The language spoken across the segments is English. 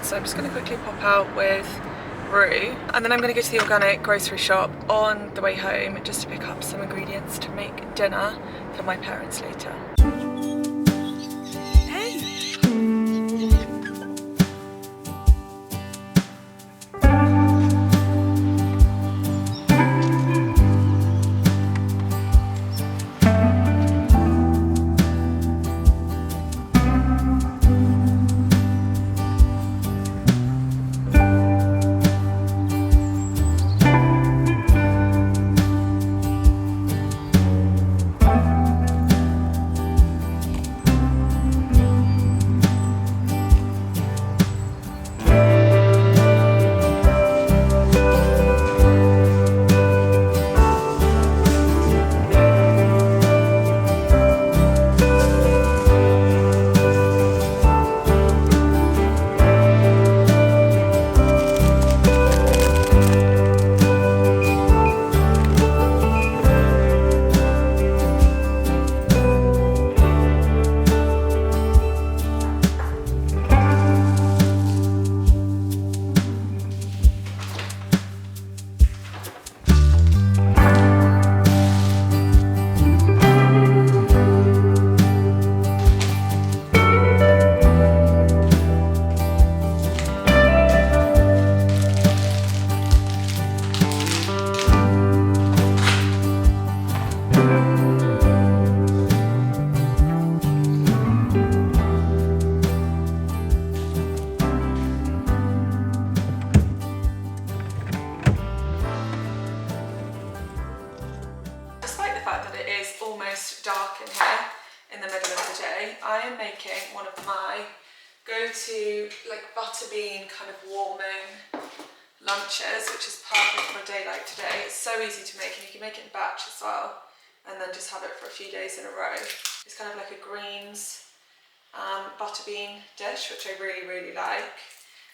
minutes, so I'm just going to quickly pop out with Rue, and then I'm going to go to the organic grocery shop on the way home just to pick up some ingredients to make dinner for my parents later. Dark in here in the middle of the day, I am making one of my go-to like butter bean kind of warming lunches, which is perfect for a day like today. It's so easy to make, and you can make it in batch as well, and then just have it for a few days in a row. It's kind of like a greens butter bean dish, which I really like.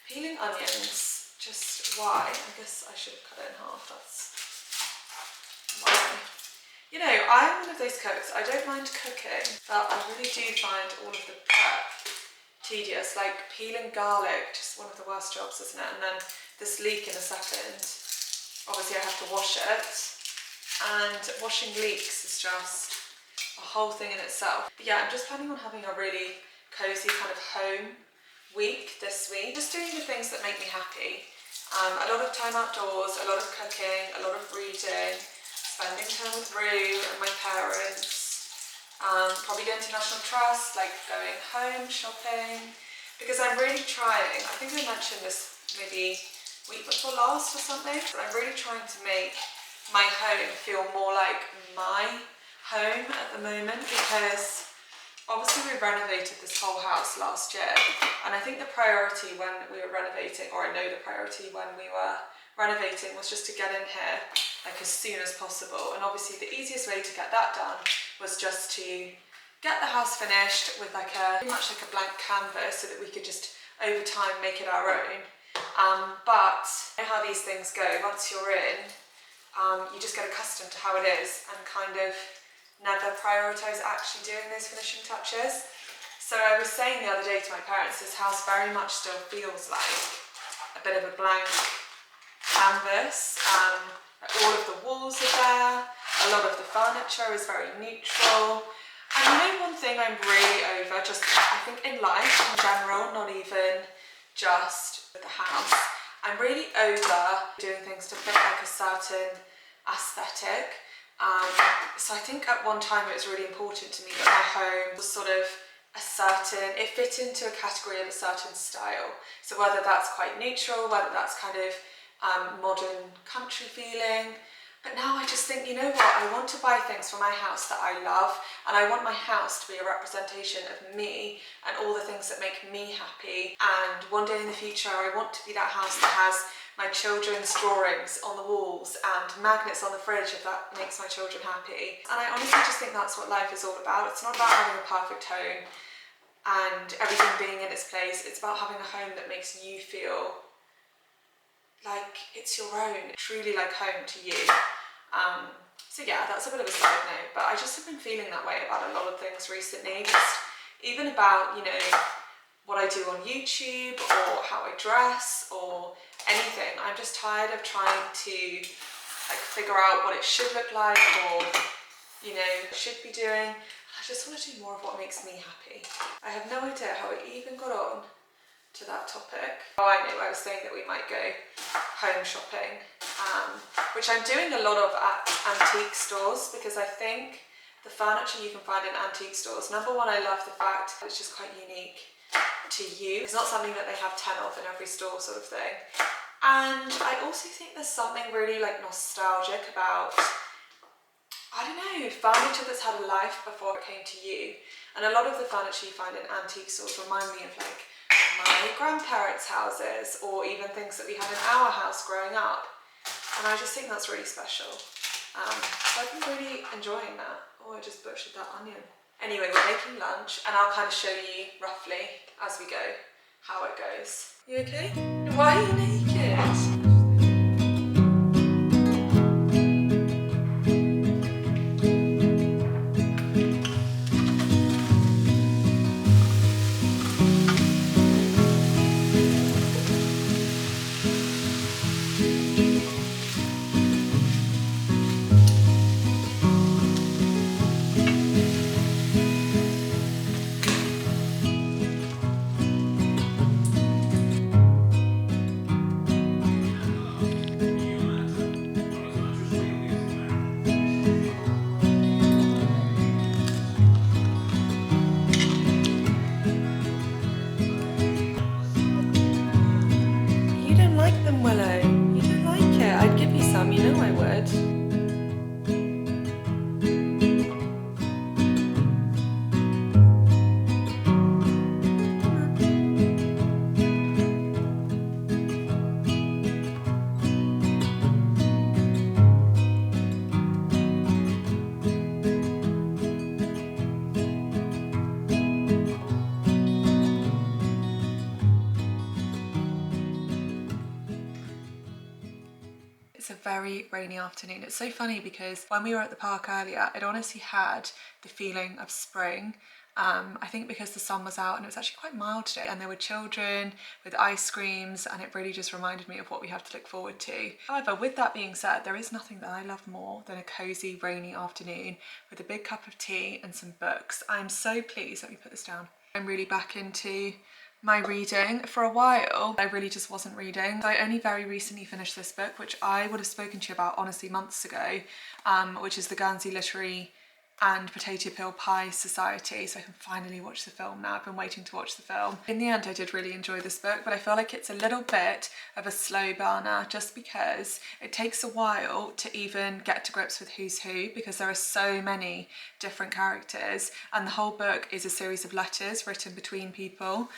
Peeling onions, just why? I guess I should have cut it in half, that's why. You know, I'm one of those cooks, I don't mind cooking, but I really do find all of the prep tedious, like peeling garlic, just one of the worst jobs, isn't it? And then this leek in a second, obviously I have to wash it, and washing leeks is just a whole thing in itself. But yeah, I'm just planning on having a really cozy kind of home week this week, just doing the things that make me happy. A lot of time outdoors, a lot of cooking, a lot of reading, spending time with Rue and my parents, probably going to National Trust, like going home shopping, because I'm really trying, I think I mentioned this maybe week before last or something, but I'm really trying to make my home feel more like my home at the moment, because obviously we renovated this whole house last year, and I think the priority when we were renovating, or I know the priority when we were renovating, was just to get in here like as soon as possible. And obviously the easiest way to get that done was just to get the house finished with like pretty much like a blank canvas, so that we could just over time make it our own. But you know how these things go, once you're in, you just get accustomed to how it is and kind of never prioritise actually doing those finishing touches. So I was saying the other day to my parents, this house very much still feels like a bit of a blank canvas. All of the walls are there, a lot of the furniture is very neutral. And you know, one thing I'm really over, just I think in life in general, not even just with the house, I'm really over doing things to fit like a certain aesthetic. So I think at one time it was really important to me that my home was sort of a certain, it fit into a category of a certain style. So whether that's quite neutral, whether that's kind of modern country feeling. But now I just think, you know what, I want to buy things for my house that I love, and I want my house to be a representation of me and all the things that make me happy. And one day in the future I want to be that house that has my children's drawings on the walls and magnets on the fridge, if that makes my children happy. And I honestly just think that's what life is all about. It's not about having a perfect home and everything being in its place. It's about having a home that makes you feel like it's your own, truly like home to you. So yeah, that's a bit of a side note, but I just have been feeling that way about a lot of things recently, just even about, you know, what I do on YouTube or how I dress or anything. I'm just tired of trying to like figure out what it should look like or, you know, should be doing. I just want to do more of what makes me happy. I have no idea how it even got on to that topic. Oh, I know, I was saying that we might go home shopping, which I'm doing a lot of at antique stores, because I think the furniture you can find in antique stores, number one, I love the fact that it's just quite unique to you. It's not something that they have 10 of in every store sort of thing. And I also think there's something really like nostalgic about, I don't know, furniture that's had a life before it came to you. And a lot of the furniture you find in antique stores remind me of like my grandparents' houses, or even things that we had in our house growing up. And I just think that's really special. So I've been really enjoying that. Oh, I just butchered that onion. Anyway, we're making lunch and I'll kind of show you roughly as we go how it goes. You okay? Why are you naked? It's a very rainy afternoon. It's so funny because when we were at the park earlier, it honestly had the feeling of spring. I think because the sun was out and it was actually quite mild today, and there were children with ice creams, and it really just reminded me of what we have to look forward to. However, with that being said, there is nothing that I love more than a cozy rainy afternoon with a big cup of tea and some books. I'm so pleased. Let me put this down. I'm really back into my reading. For a while I really just wasn't reading. So I only very recently finished this book, which I would have spoken to you about honestly months ago, which is the Guernsey Literary and Potato Peel Pie Society. So I can finally watch the film now. I've been waiting to watch the film. In the end, I did really enjoy this book, but I feel like it's a little bit of a slow burner just because it takes a while to even get to grips with who's who, because there are so many different characters and the whole book is a series of letters written between people.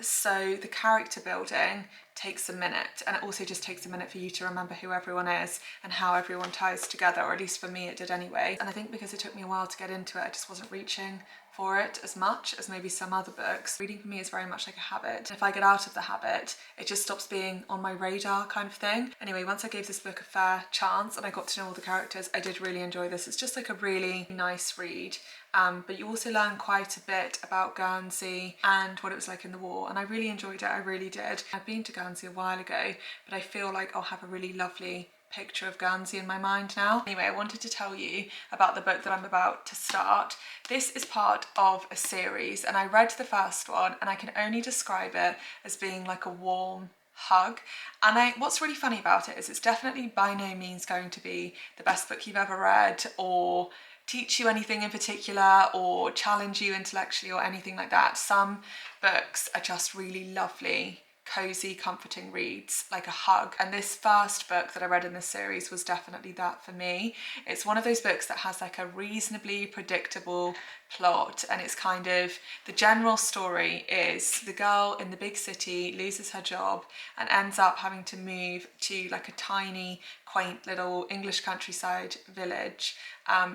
So the character building takes a minute, and it also just takes a minute for you to remember who everyone is and how everyone ties together, or at least for me it did anyway. And I think because it took me a while to get into it, I just wasn't reaching for it as much as maybe some other books. Reading for me is very much like a habit. If I get out of the habit, it just stops being on my radar kind of thing. Anyway, once I gave this book a fair chance and I got to know all the characters, I did really enjoy this. It's just like a really nice read. But you also learn quite a bit about Guernsey and what it was like in the war, and I really enjoyed it. I really did. I've been to Guernsey a while ago, but I feel like I'll have a really lovely picture of Guernsey in my mind now. Anyway, I wanted to tell you about the book that I'm about to start. This is part of a series, and I read the first one and I can only describe it as being like a warm hug. And what's really funny about it is it's definitely by no means going to be the best book you've ever read, or teach you anything in particular, or challenge you intellectually or anything like that. Some books are just really lovely, cozy, comforting reads, like a hug. And this first book that I read in this series was definitely that for me. It's one of those books that has like a reasonably predictable plot, and it's kind of, the general story is the girl in the big city loses her job and ends up having to move to like a tiny, quaint little English countryside village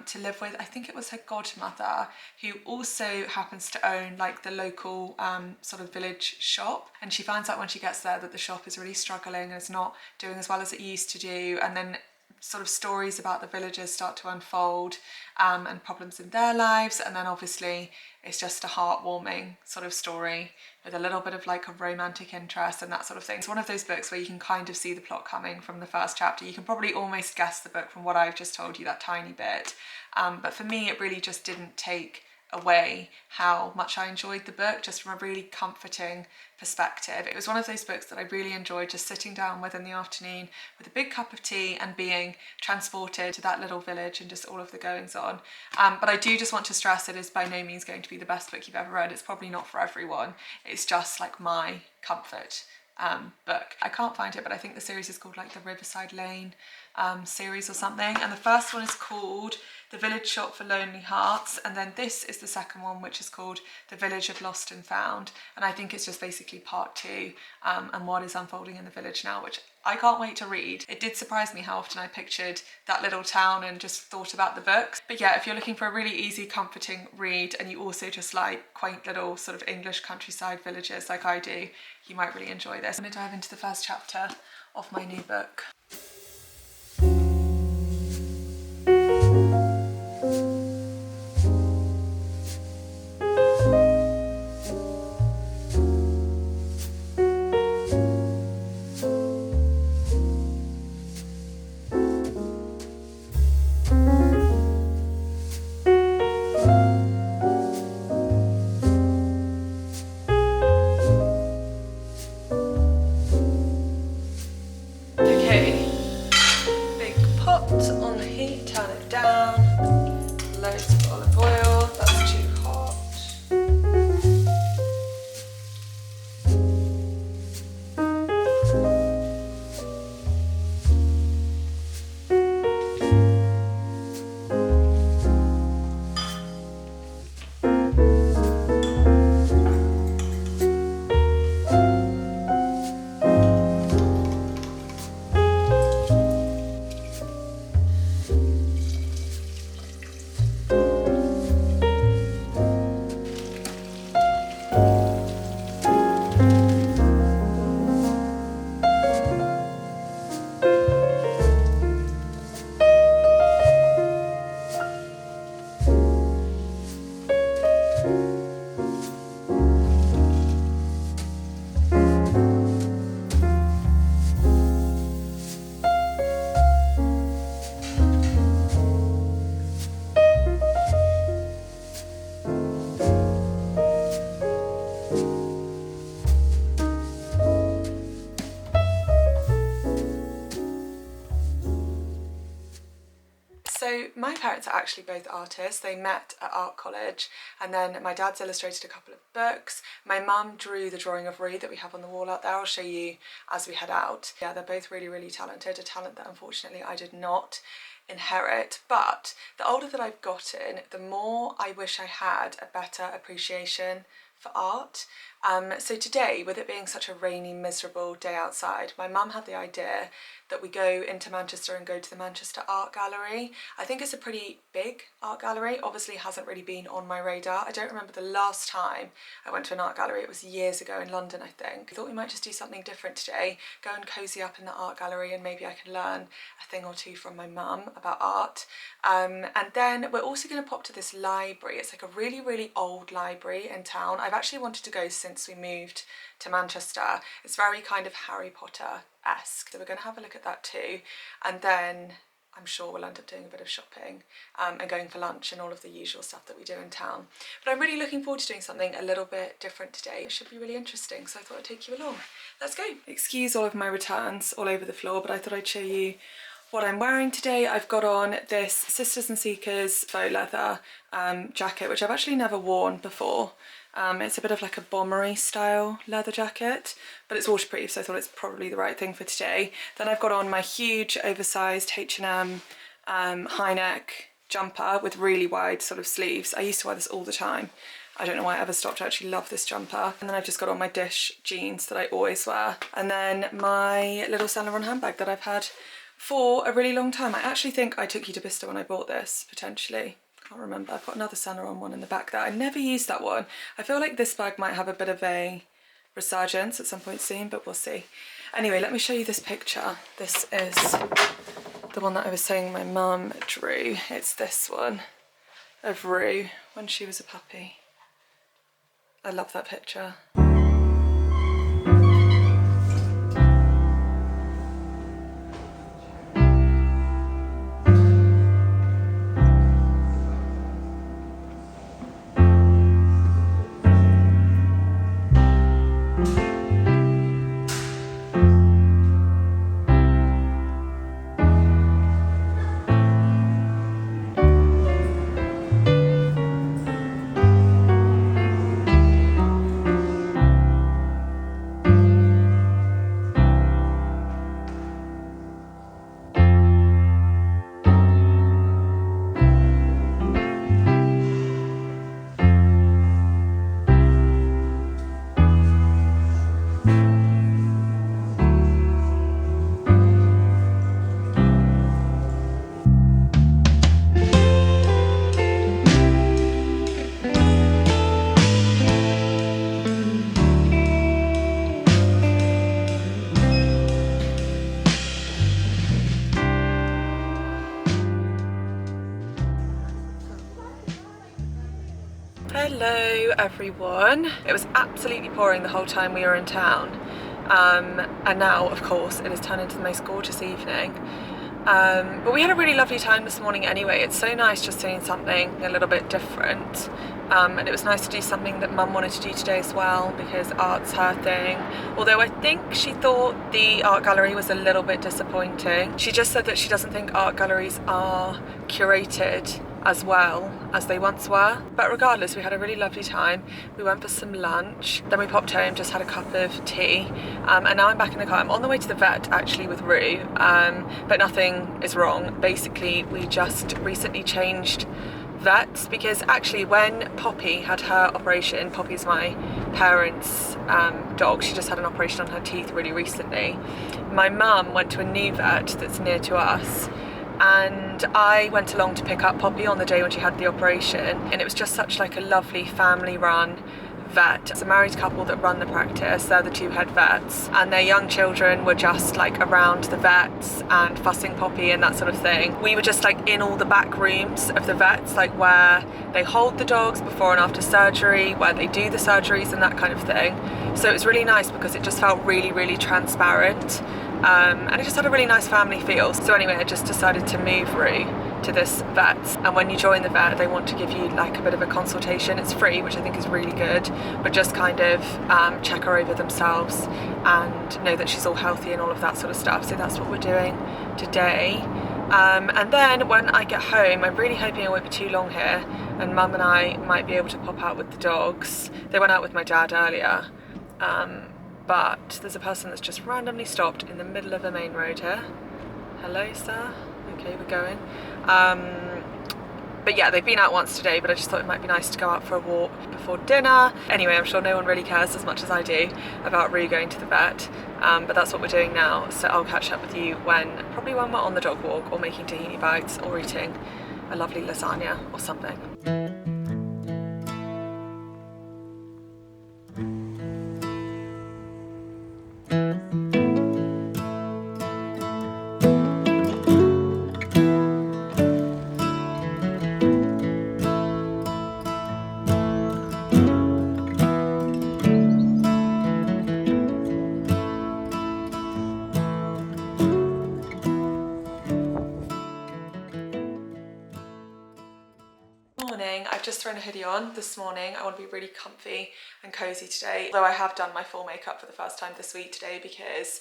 to live with, I think it was her godmother, who also happens to own like the local sort of village shop. And she finds out when she gets there that the shop is really struggling and it's not doing as well as it used to do. And then sort of stories about the villagers start to unfold, and problems in their lives. And then obviously it's just a heartwarming sort of story with a little bit of like a romantic interest and that sort of thing. It's one of those books where you can kind of see the plot coming from the first chapter. You can probably almost guess the book from what I've just told you, that tiny bit. But for me, it really just didn't take away how much I enjoyed the book, just from a really comforting perspective. It was one of those books that I really enjoyed just sitting down with in the afternoon with a big cup of tea and being transported to that little village and just all of the goings on. But I do just want to stress it is by no means going to be the best book you've ever read. It's probably not for everyone. It's just like my comfort book. I can't find it, but I think the series is called like the Riverside Lane series or something, and the first one is called The Village Shop for Lonely Hearts, and then this is the second one, which is called The Village of Lost and Found, and I think it's just basically part two, and what is unfolding in the village now, which I can't wait to read. It did surprise me how often I pictured that little town and just thought about the books. But yeah, if you're looking for a really easy, comforting read, and you also just like quaint little sort of English countryside villages like I do, you might really enjoy this. I'm going to dive into the first chapter of my new book. On the heat, turn it down, loads of olive oil, that's too hot. So my parents are actually both artists. They met at art college, and then my dad's illustrated a couple of books. My mum drew the drawing of Rue that we have on the wall out there. I'll show you as we head out. Yeah, they're both really, really talented, a talent that unfortunately I did not inherit. But the older that I've gotten, the more I wish I had a better appreciation for art. So today, with it being such a rainy, miserable day outside, my mum had the idea that we go into Manchester and go to the Manchester Art Gallery. I think it's a pretty big art gallery, obviously hasn't really been on my radar. I don't remember the last time I went to an art gallery. It was years ago in London, I think. I thought we might just do something different today, go and cozy up in the art gallery, and maybe I can learn a thing or two from my mum about art. And then we're also going to pop to this library. It's like a really, really old library in town. I've actually wanted to go since we moved to Manchester. It's very kind of Harry Potter-esque. So we're going to have a look at that too. And then I'm sure we'll end up doing a bit of shopping and going for lunch and all of the usual stuff that we do in town. But I'm really looking forward to doing something a little bit different today. It should be really interesting, so I thought I'd take you along. Let's go. Excuse all of my returns all over the floor, but I thought I'd show you what I'm wearing today. I've got on this Sisters and Seekers faux leather jacket, which I've actually never worn before. It's a bit of like a bombery style leather jacket, but it's waterproof, so I thought it's probably the right thing for today. Then I've got on my huge oversized H&M high neck jumper with really wide sort of sleeves. I used to wear this all the time. I don't know why I ever stopped. I actually love this jumper. And then I've just got on my Dish jeans that I always wear. And then my little Saint Laurent handbag that I've had for a really long time. I actually think I took you to Bicester when I bought this, potentially. Can't remember. I've got another Saint Laurent one in the back there. I never used that one. I feel like this bag might have a bit of a resurgence at some point soon, but we'll see. Anyway, let me show you this picture. This is the one that I was saying my mum drew. It's this one of Rue when she was a puppy. I love that picture. Hello everyone. It was absolutely pouring the whole time we were in town, and now of course it has turned into the most gorgeous evening, but we had a really lovely time this morning anyway. It's so nice just doing something a little bit different, and it was nice to do something that Mum wanted to do today as well, because art's her thing, although I think she thought the art gallery was a little bit disappointing. She just said that she doesn't think art galleries are curated as well as they once were. But regardless, we had a really lovely time. We went for some lunch, then we popped home, just had a cup of tea, and now I'm back in the car. I'm on the way to the vet actually with Rue, but nothing is wrong. Basically, we just recently changed vets, because actually when Poppy had her operation, Poppy's my parents' dog, she just had an operation on her teeth really recently. My mum went to a new vet that's near to us, and I went along to pick up Poppy on the day when she had the operation, and it was just such like a lovely family run vet. It's a married couple that run the practice, they're the two head vets, and their young children were just like around the vets and fussing Poppy and that sort of thing. We were just like in all the back rooms of the vets, like where they hold the dogs before and after surgery, where they do the surgeries and that kind of thing. So it was really nice because it just felt really, really transparent. And it just had a really nice family feel. So anyway, I just decided to move Rue to this vet, and when you join the vet they want to give you like a bit of a consultation. It's free, which I think is really good, but just kind of check her over themselves and know that she's all healthy and all of that sort of stuff. So that's what we're doing today. And then when I get home, I'm really hoping I won't be too long here, and Mum and I might be able to pop out with the dogs. They went out with my dad earlier, but there's a person that's just randomly stopped in the middle of a main road here. Hello, sir. Okay, we're going. But yeah, they've been out once today, but I just thought it might be nice to go out for a walk before dinner. Anyway, I'm sure no one really cares as much as I do about Rue going to the vet, but that's what we're doing now. So I'll catch up with you probably when we're on the dog walk, or making tahini bites, or eating a lovely lasagna or something. I've just thrown a hoodie on this morning. I want to be really comfy and cozy today, though I have done my full makeup for the first time this week today, because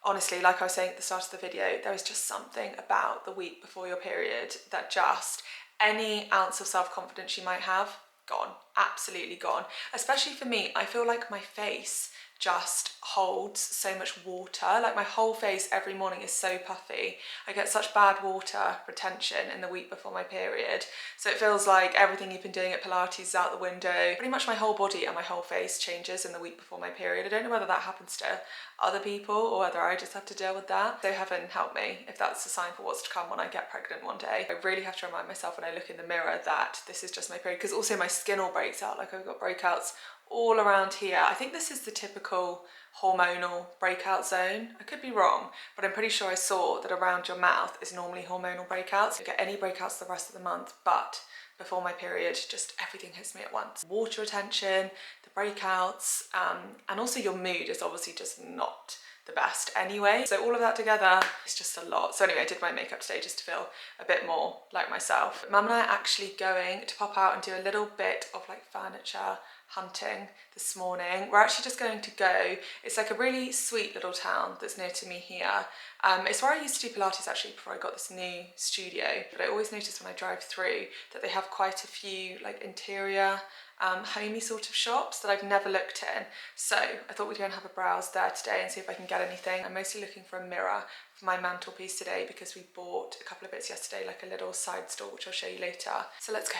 honestly, like I was saying at the start of the video, there is just something about the week before your period that just, any ounce of self-confidence you might have, gone, absolutely gone. Especially for me, I feel like my face just holds so much water. Like my whole face every morning is so puffy. I get such bad water retention in the week before my period. So it feels like everything you've been doing at Pilates is out the window. Pretty much my whole body and my whole face changes in the week before my period. I don't know whether that happens to other people or whether I just have to deal with that. So heaven help me if that's a sign for what's to come when I get pregnant one day. I really have to remind myself when I look in the mirror that this is just my period, because also my skin all breaks out. Like I've got breakouts all around here. I think this is the typical hormonal breakout zone. I could be wrong, but I'm pretty sure I saw that around your mouth is normally hormonal breakouts. You get any breakouts the rest of the month, but before my period, just everything hits me at once. Water retention, the breakouts, and also your mood is obviously just not the best anyway. So all of that together is just a lot. So anyway, I did my makeup today just to feel a bit more like myself. Mum and I are actually going to pop out and do a little bit of like furniture hunting this morning. We're actually just going to go, it's like a really sweet little town that's near to me here. It's where I used to do Pilates actually before I got this new studio, but I always notice when I drive through that they have quite a few like interior homey sort of shops that I've never looked in. So I thought we'd go and have a browse there today and see if I can get anything. I'm mostly looking for a mirror for my mantelpiece today because we bought a couple of bits yesterday, like a little side store, which I'll show you later. So let's go.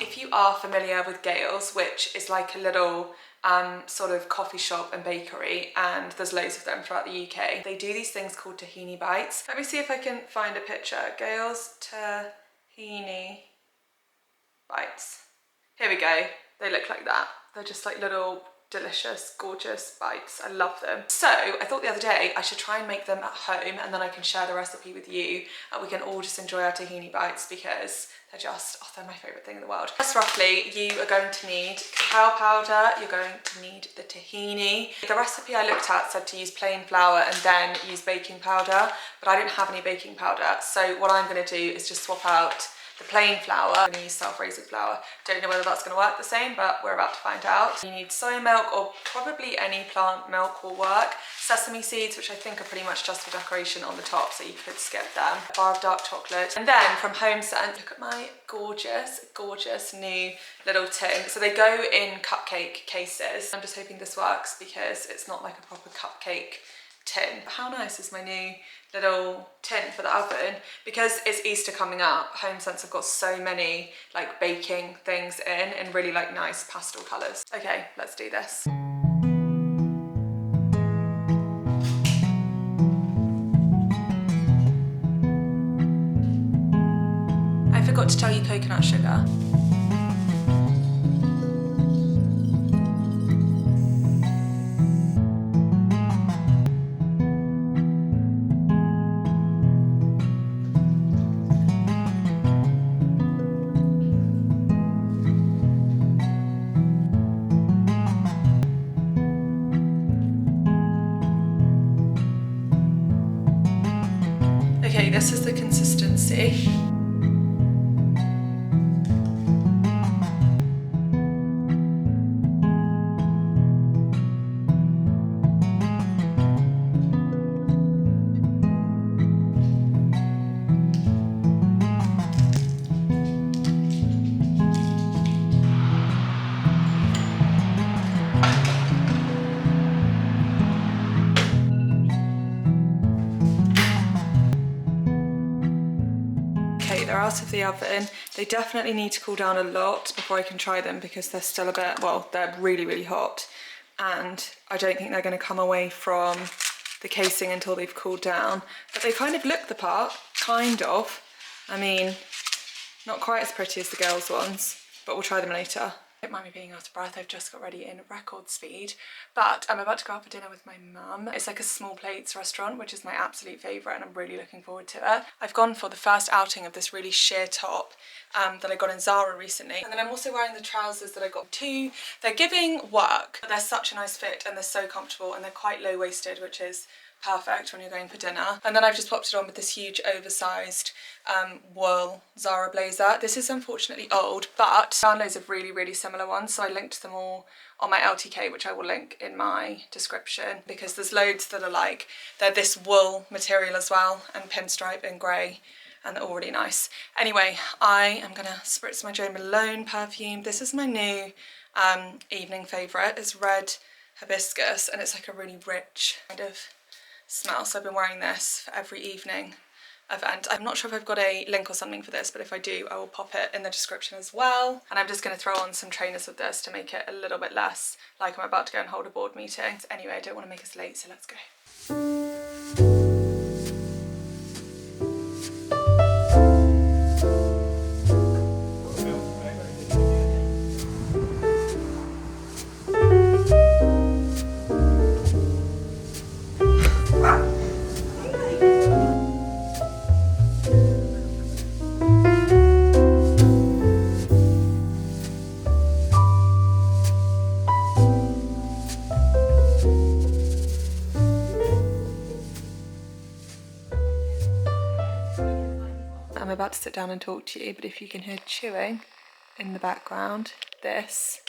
If you are familiar with Gales, which is like a little sort of coffee shop and bakery, and there's loads of them throughout the UK, they do these things called tahini bites. Let me see if I can find a picture. Gales tahini bites. Here we go. They look like that. They're just like little delicious, gorgeous bites. I love them. So I thought the other day I should try and make them at home, and then I can share the recipe with you and we can all just enjoy our tahini bites because they're just, oh, they're my favourite thing in the world. Just roughly, you are going to need cacao powder, you're going to need the tahini. The recipe I looked at said to use plain flour and then use baking powder, but I didn't have any baking powder. So what I'm going to do is just swap out the plain flour. I'm going to use self-raising flour. Don't know whether that's going to work the same, but we're about to find out. You need soy milk, or probably any plant milk will work. Sesame seeds, which I think are pretty much just for decoration on the top, so you could skip them. A bar of dark chocolate. And then from Home Sense, look at my gorgeous, gorgeous new little tin. So they go in cupcake cases. I'm just hoping this works because it's not like a proper cupcake tin. How nice is my new little tin for the oven? Because it's Easter coming up, Home Sense have got so many like baking things in really like nice pastel colours. Okay, let's do this. I forgot to tell you coconut sugar. Okay, this is the consistency. They're out of the oven. They definitely need to cool down a lot before I can try them because they're still a bit, well, they're really, really hot. And I don't think they're going to come away from the casing until they've cooled down. But they kind of look the part, kind of. I mean, not quite as pretty as the girls' ones, but we'll try them later. Don't mind me being out of breath, I've just got ready in record speed, but I'm about to go out for dinner with my mum. It's like a small plates restaurant, which is my absolute favourite, and I'm really looking forward to it. I've gone for the first outing of this really sheer top that I got in Zara recently, and then I'm also wearing the trousers that I got too. They're giving work, but they're such a nice fit and they're so comfortable and they're quite low-waisted, which is perfect when you're going for dinner. And then I've just popped it on with this huge oversized wool Zara blazer. This is unfortunately old, but I found loads of really similar ones, so I linked them all on my LTK, which I will link in my description, because there's loads that are like, they're this wool material as well, and pinstripe and grey, and they're all really nice. Anyway, I am gonna spritz my Jo Malone perfume. This is my new evening favourite. It's red hibiscus, and it's like a really rich kind of smell, so I've been wearing this for every evening event. I'm not sure if I've got a link or something for this, but if I do, I will pop it in the description as well. And I'm just going to throw on some trainers with this to make it a little bit less like I'm about to go and hold a board meeting. So anyway, I don't want to make us late, so let's go. I'm about to sit down and talk to you, but if you can hear chewing in the background, this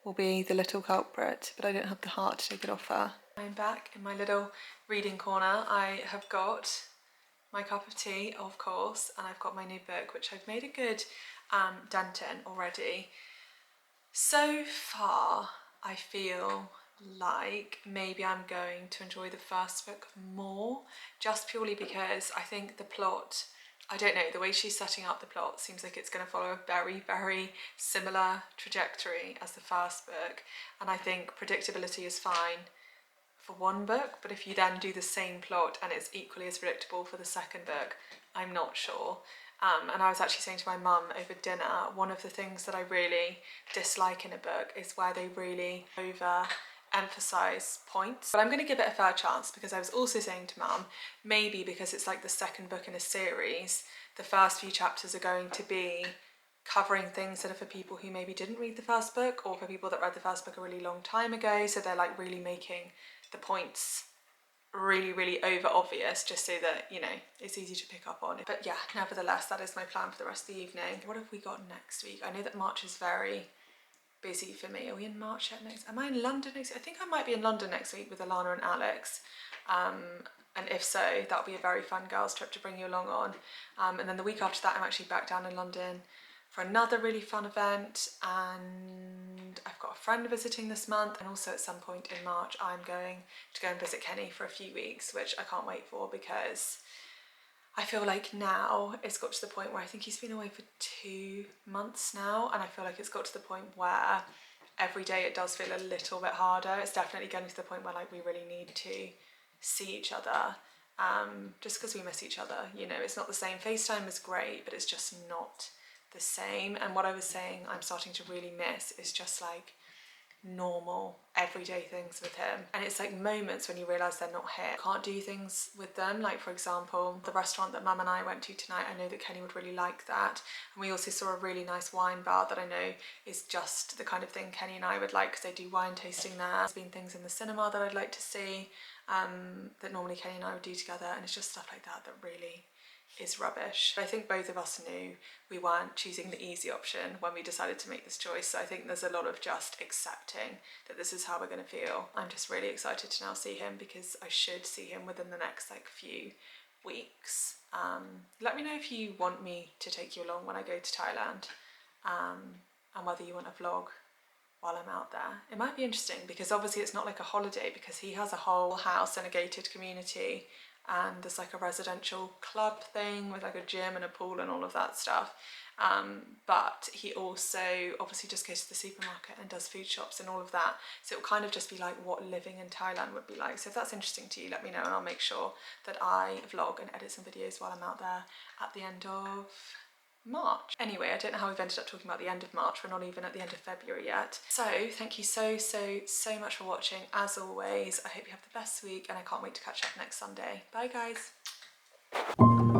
will be the little culprit, but I don't have the heart to take it off her. I'm back in my little reading corner. I have got my cup of tea, of course, and I've got my new book, which I've made a good dent in already. So far, I feel like maybe I'm going to enjoy the first book more, just purely because I think the plot, I don't know, the way she's setting up the plot seems like it's going to follow a very similar trajectory as the first book, and I think predictability is fine for one book, but if you then do the same plot and it's equally as predictable for the second book, I'm not sure. And I was actually saying to my mum over dinner, one of the things that I really dislike in a book is where they really over-emphasise points. But I'm going to give it a fair chance, because I was also saying to mum, maybe because it's like the second book in a series, the first few chapters are going to be covering things that are for people who maybe didn't read the first book, or for people that read the first book a really long time ago, so they're like really making the points really over obvious, just so that, you know, it's easy to pick up on. But yeah, nevertheless, that is my plan for the rest of the evening. What have we got next week? I know that March is very busy for me. Are we in March yet next? Am I in London next week? I think I might be in London next week with Alana and Alex. And if so, that'll be a very fun girls trip to bring you along on. And then the week after that, I'm actually back down in London for another really fun event, and I've got a friend visiting this month, and also at some point in March I'm going to go and visit Kenny for a few weeks, which I can't wait for, because I feel like now it's got to the point where I think he's been away for 2 months now, and I feel like it's got to the point where every day it does feel a little bit harder. It's definitely getting to the point where like we really need to see each other, just because we miss each other, you know. It's not the same. FaceTime is great, but it's just not the same. And what I was saying I'm starting to really miss is just like normal everyday things with him, and it's like moments when you realise they're not here. Can't do things with them, like for example the restaurant that Mum and I went to tonight. I know that Kenny would really like that, and we also saw a really nice wine bar that I know is just the kind of thing Kenny and I would like, because they do wine tasting there. There's been things in the cinema that I'd like to see that normally Kenny and I would do together, and it's just stuff like that that really is rubbish. I think both of us knew we weren't choosing the easy option when we decided to make this choice, so I think there's a lot of just accepting that this is how we're going to feel. I'm just really excited to now see him, because I should see him within the next like few weeks. Let me know if you want me to take you along when I go to Thailand, and whether you want a vlog while I'm out there. It might be interesting, because obviously it's not like a holiday, because he has a whole house in a gated community, and there's like a residential club thing with like a gym and a pool and all of that stuff, but he also obviously just goes to the supermarket and does food shops and all of that, so it will kind of just be like what living in Thailand would be like. So if that's interesting to you, let me know, and I'll make sure that I vlog and edit some videos while I'm out there at the end of March. Anyway, I don't know how we've ended up talking about the end of March. We're not even at the end of February yet. So thank you so much for watching. As always, I hope you have the best week, and I can't wait to catch up next Sunday. Bye guys.